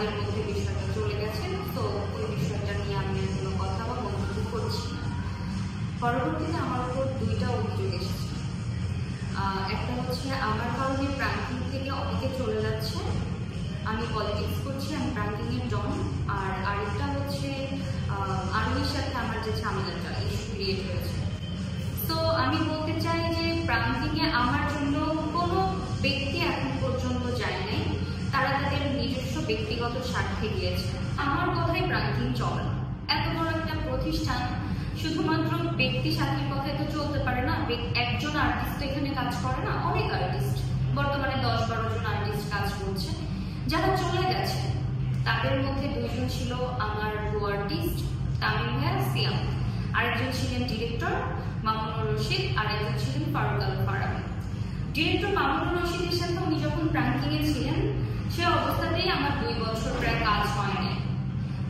কাজের মধ্যে বিষয়টা চলে গেছে। তো ওই বিষয়টা নিয়ে আমি কোনো কথা বা বন্ধু করছি না। পরবর্তীতে আমার উপর দুইটা অভিযোগ এসেছে। একটা হচ্ছে আমার কারণে প্রান্তিক থেকে অনেকে চলে যাচ্ছে, আমি পলিটিক্স করছি, আমি প্রান্তিকের ডন। আর আরেকটা হচ্ছে আরোহীর সাথে আমার যে ঝামেলাটা ইস্যু ক্রিয়েট হয়েছে। তো আমি বলতে চাই যে প্রান্তিকে আমার জন্য কোনো ব্যক্তি এখন পর্যন্ত যায় নাই, তারা তাদের নিজস্ব ব্যক্তিগত স্বার্থে গিয়েছে। আমার কথাই প্রান্তিক চলে না। এত বড় একটা প্রতিষ্ঠান শুধুমাত্র ব্যক্তি স্বার্থের কথাই তো চলতে পারে না। একজন আর্টিস্ট এখানে কাজ করে না, অনেক আর্টিস্ট, বর্তমানে 10-12 জন আর্টিস্ট কাজ করছে যারা চলে গেছে। তাদের মধ্যে দুইজন ছিল আমার কো আর্টিস্ট তামিম ভাইয়া সিয়াম, আরেকজন ছিলেন ডিরেক্টর মামুনুর রশিদ, আর একজন ছিলেন ফারুক আল ফারাবি। ডিরেক্টর মামুনুর রশিদের সাথে উনি যখন প্রান্তিকে ছিলেন সে অবস্থাতেই আমার 2 বছর প্রায় কাজ হয়নি,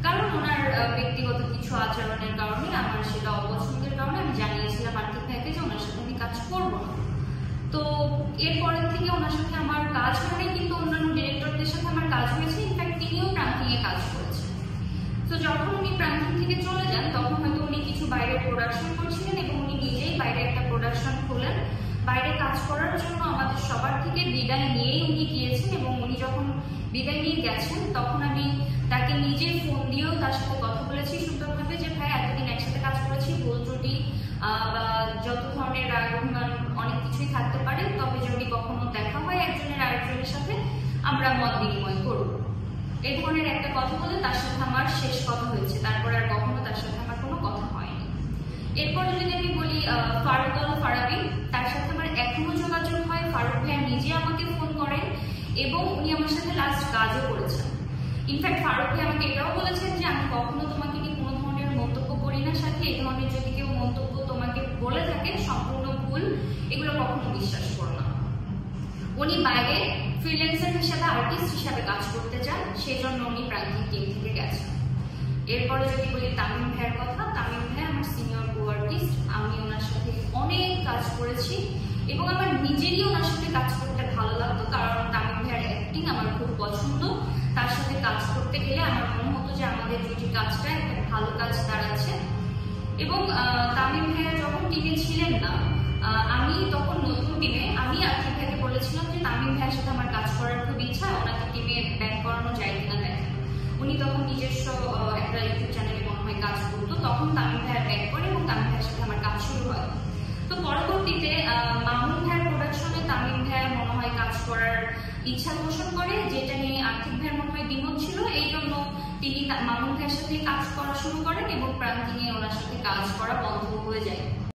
কারণ ওনার ব্যক্তিগত কিছু আচরণের কারণে, আমার সেটা অপছন্দের কারণে আমি জানিয়েছিলাম আর্থিক ভাইকে যে ওনার সাথে আমি কাজ করবো না। তো এরপরের থেকে ওনার সাথে আমার কাজ হয়নি, কিন্তু অন্যান্য ডিরেক্টরদের সাথে আমার কাজ হয়েছে। ইনফ্যাক্ট তিনিও প্রান্তিকে কাজ করেছেন। তো যখন উনি প্রান্তিক থেকে চলে যান তখন হয়তো উনি কিছু বাইরে প্রোডাকশন করছিলেন এবং উনি নিজেই বাইরে একটা প্রোডাকশন খোলেন বাইরে কাজ করার জন্য। আমাদের সবার থেকে বিদায় নিয়েই উনি গিয়েছেন এবং উনি যখন বিদায় নিয়ে গেছেন তখন আমি তাকে নিজে ফোন দিয়েও তার সাথে কথা বলেছি সুন্দরভাবে যে ভাই এতদিন একসাথে কাজ করেছি, ভুল ত্রুটি বা যত ধরনের রাগ অভিমান অনেক কিছুই থাকতে পারে, তবে যদি কখনো দেখা হয় একজনের আরেকজনের সাথে আমরা মত বিনিময় করব, এই ধরনের একটা কথা বলে তার সাথে আমার শেষ কথা হয়েছে। তারপর আর কখনো তার সাথে আমার কোনো কথা হয়নি। এরপর যদি আমি বলি ফারুক আল ফারাবি, তার সাথে আমার এখনো যোগাযোগ হয়। ফারুক ভাইয়া নিজে আমাকে ফোন করেন এবং উনি আমার সাথে লাস্ট কাজও করেছেন। ইনফ্যাক্ট ফারুক ভাই আমাকে এটাও বলেছেন যে আমি কখনো তোমাকে নিয়ে কোনো ধরনের মন্তব্য করি না, সাথে এই ধরনের যদি কেউ মন্তব্য তোমাকে বলে থাকে সম্পূর্ণ ভুল, এগুলো কখনো বিশ্বাস করো না। উনি বাইরে ফ্রিল্যান্সার হিসাবে আর্টিস্ট হিসাবে কাজ করতে চান, সেই জন্য উনি প্রান্তিক টিম থেকে গেছেন। এরপরে যদি বলি তামিম ভাইয়ের কথা, তামিম ভাই আমার সিনিয়র কো আর্টিস্ট, আমি ওনার সাথে অনেক কাজ করেছি এবং আমার নিজেরই ওনার সাথে কাজ করতে ভালো লাগতো, কারণ তামিম ভাইয়ের অ্যাক্টিং আমার খুব পছন্দ। তার সাথে কাজ করতে গেলে আমার মনে হতো যে আমাদের দুটি কাজটা একটা ভালো কাজ দাঁড়াচ্ছে। এবং তামিম ভাইয়া যখন টিমে ছিলেন না, আমি তখন নতুন টিমে, আমি আর্থিক ভাইকে বলেছিলাম যে তামিম ভাইয়ের সাথে আমার কাজ করার খুব ইচ্ছা, ওনাকে টিমে ব্যাক করানো যায় কিনা দেখেন। উনি তখন নিজস্ব একটা ইউটিউব চ্যানেলে মনে হয় কাজ করতো, তখন তামিম ভাইয়ের ব্যাক করে এবং তামিম ভাইয়ের সাথে আমার কাজ শুরু হয়। তো পরবর্তীতে মামুন ভাইয়ের প্রোডাকশনে তামিম ভাইয়া মনে হয় কাজ করার ইচ্ছা পোষণ করে, যেটা নিয়ে আর্থিক ভাইয়ের মনে হয় দ্বিমত ছিল। এই জন্য তিনি মামুন ভাইয়ের সাথে কাজ করা শুরু করেন এবং প্রান্তিকে ওনার সাথে কাজ করা বন্ধ হয়ে যায়।